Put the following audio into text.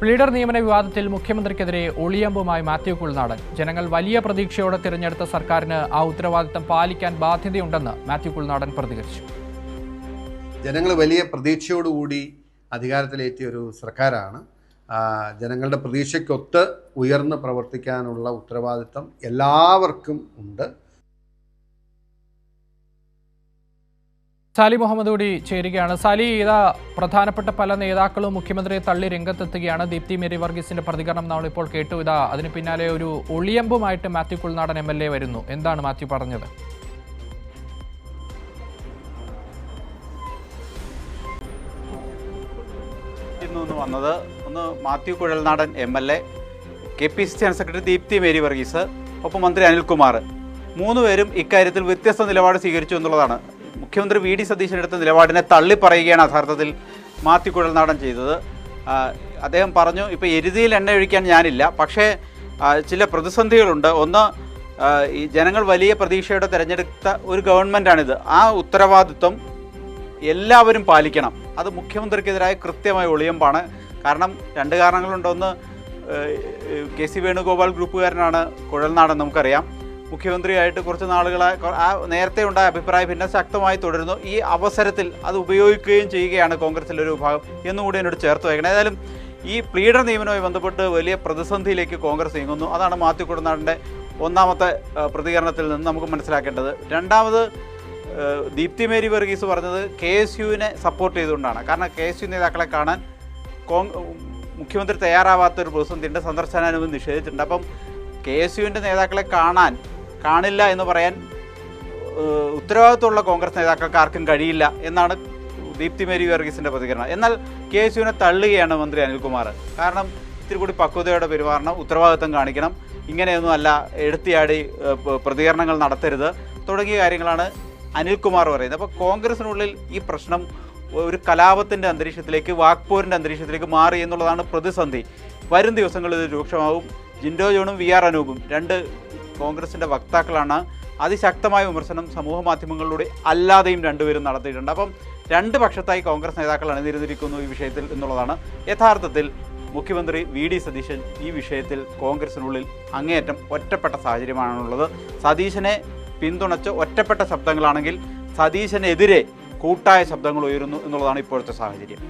Pleader നിയമന വിവാദത്തിൽ മുഖ്യമന്ത്രിക്കെതിരെ ഒളിയമ്പുമായി മാത്യു കുഴൽനാടൻ. ജനങ്ങൾ വലിയ പ്രതീക്ഷയോടെ തിരഞ്ഞെടുത്ത സർക്കാരിന് ആ ഉത്തരവാദിത്തം പാലിക്കാൻ ബാധ്യതയുണ്ടെന്ന് മാത്യു കുഴൽനാടൻ പ്രതികരിച്ചു. ജനങ്ങൾ വലിയ പ്രതീക്ഷയോടുകൂടി അധികാരത്തിലേറ്റിയ ഒരു സർക്കാരാണ്. ജനങ്ങളുടെ പ്രതീക്ഷയ്ക്കൊത്ത് ഉയർന്ന് പ്രവർത്തിക്കാനുള്ള ഉത്തരവാദിത്തം എല്ലാവർക്കും ഉണ്ട്. സാലി മുഹമ്മദ് കൂടി ചേരുകയാണ്. സാലി, ഇതാ പ്രധാനപ്പെട്ട പല നേതാക്കളും മുഖ്യമന്ത്രിയെ തള്ളി രംഗത്തെത്തുകയാണ്. ദീപ്തി മേരി വർഗീസിന്റെ പ്രതികരണം നമ്മളിപ്പോൾ കേട്ടു. അതിന് പിന്നാലെ ഒരു ഒളിയമ്പുമായിട്ട് മാത്യു കുഴൽനാടൻ MLA വരുന്നു. എന്താണ് മാത്യു പറഞ്ഞത്? വന്നത് ഒന്ന് Mathew Kuzhalnadan MLA, KPCC general secretary Deepthi Mary Varghese, ഒപ്പം മന്ത്രി അനിൽകുമാർ, മൂന്നുപേരും ഇക്കാര്യത്തിൽ വ്യത്യസ്ത നിലപാട് സ്വീകരിച്ചു എന്നുള്ളതാണ്. മുഖ്യമന്ത്രി VD സതീശൻ എടുത്ത നിലപാടിനെ തള്ളിപ്പറയുകയാണ് യഥാർത്ഥത്തിൽ മാത്യു കുഴൽനാടൻ ചെയ്തത്. അദ്ദേഹം പറഞ്ഞു, ഇപ്പോൾ എരുതിയിൽ എണ്ണ ഒഴിക്കാൻ ഞാനില്ല, പക്ഷേ ചില പ്രതിസന്ധികളുണ്ട്. ഒന്ന്, ഈ ജനങ്ങൾ വലിയ പ്രതീക്ഷയോടെ തിരഞ്ഞെടുത്ത ഒരു ഗവൺമെൻറ്റാണിത്. ആ ഉത്തരവാദിത്വം എല്ലാവരും പാലിക്കണം. അത് മുഖ്യമന്ത്രിക്കെതിരായ കൃത്യമായ ഒളിയമ്പാണ്. കാരണം രണ്ട് കാരണങ്ങളുണ്ട്. ഒന്ന്, KC വേണുഗോപാൽ ഗ്രൂപ്പുകാരനാണ് കുഴൽനാടൻ, നമുക്കറിയാം. മുഖ്യമന്ത്രിയായിട്ട് കുറച്ച് നാളുകളായി നേരത്തെ ഉണ്ടായ അഭിപ്രായ ഭിന്നത ശക്തമായി തുടരുന്നു. ഈ അവസരത്തിൽ അത് ഉപയോഗിക്കുകയും ചെയ്യുകയാണ് കോൺഗ്രസിലെ ഒരു വിഭാഗം എന്നുകൂടി എന്നോട് ചേർത്ത് വയ്ക്കണം. ഏതായാലും ഈ പ്ലീഡർ നിയമനവുമായി ബന്ധപ്പെട്ട് വലിയ പ്രതിസന്ധിയിലേക്ക് കോൺഗ്രസ് നീങ്ങുന്നു. അതാണ് മാത്യു കുഴൽനാടൻ്റെ ഒന്നാമത്തെ പ്രതികരണത്തിൽ നിന്ന് നമുക്ക് മനസ്സിലാക്കേണ്ടത്. രണ്ടാമത്, ദീപ്തി മേരി വർഗീസ് പറഞ്ഞത് KSUവിനെ സപ്പോർട്ട് ചെയ്തുകൊണ്ടാണ്. കാരണം KSU നേതാക്കളെ കാണാൻ മുഖ്യമന്ത്രി തയ്യാറാവാത്തൊരു പ്രതിസന്ധിയുണ്ട്, സന്ദർശനാനുമതി നിഷേധിച്ചിട്ടുണ്ട്. അപ്പം KSUവിൻ്റെ നേതാക്കളെ കാണില്ല എന്ന് പറയാൻ ഉത്തരവാദിത്തമുള്ള കോൺഗ്രസ് നേതാക്കൾക്ക് ആർക്കും കഴിയില്ല എന്നാണ് ദീപ്തി മേരി വർഗീസിൻ്റെ പ്രതികരണം. എന്നാൽ KSUവിനെ തള്ളുകയാണ് മന്ത്രി അനിൽകുമാർ. കാരണം ഇത്തിരി കൂടി പക്വതയോടെ പെരുമാറണം, ഉത്തരവാദിത്തം കാണിക്കണം, ഇങ്ങനെയൊന്നും അല്ല എടുത്തിയാടി പ്രതികരണങ്ങൾ നടത്തരുത് തുടങ്ങിയ കാര്യങ്ങളാണ് അനിൽകുമാർ പറയുന്നത്. അപ്പോൾ കോൺഗ്രസിനുള്ളിൽ ഈ പ്രശ്നം ഒരു കലാപത്തിൻ്റെ അന്തരീക്ഷത്തിലേക്ക്, വാക്പോരിൻ്റെ അന്തരീക്ഷത്തിലേക്ക് മാറി എന്നുള്ളതാണ് പ്രതിസന്ധി. വരും ദിവസങ്ങളിൽ ഇത് രൂക്ഷമാവും. ജിൻഡോ ജോണും VR അനൂപും രണ്ട് കോൺഗ്രസിൻ്റെ വക്താക്കളാണ്. അതിശക്തമായ വിമർശനം സമൂഹ മാധ്യമങ്ങളിലൂടെ അല്ലാതെയും രണ്ടുപേരും നടത്തിയിട്ടുണ്ട്. അപ്പം രണ്ട് പക്ഷത്തായി കോൺഗ്രസ് നേതാക്കൾ അണിനിരന്നിരിക്കുന്നു ഈ വിഷയത്തിൽ എന്നുള്ളതാണ്. യഥാർത്ഥത്തിൽ മുഖ്യമന്ത്രി VD സതീശൻ ഈ വിഷയത്തിൽ കോൺഗ്രസിനുള്ളിൽ അങ്ങേയറ്റം ഒറ്റപ്പെട്ട സാഹചര്യമാണുള്ളത്. സതീശനെ പിന്തുണച്ച് ഒറ്റപ്പെട്ട ശബ്ദങ്ങളാണെങ്കിൽ സതീശനെതിരെ കൂട്ടായ ശബ്ദങ്ങൾ ഉയരുന്നു എന്നുള്ളതാണ് ഇപ്പോഴത്തെ സാഹചര്യം.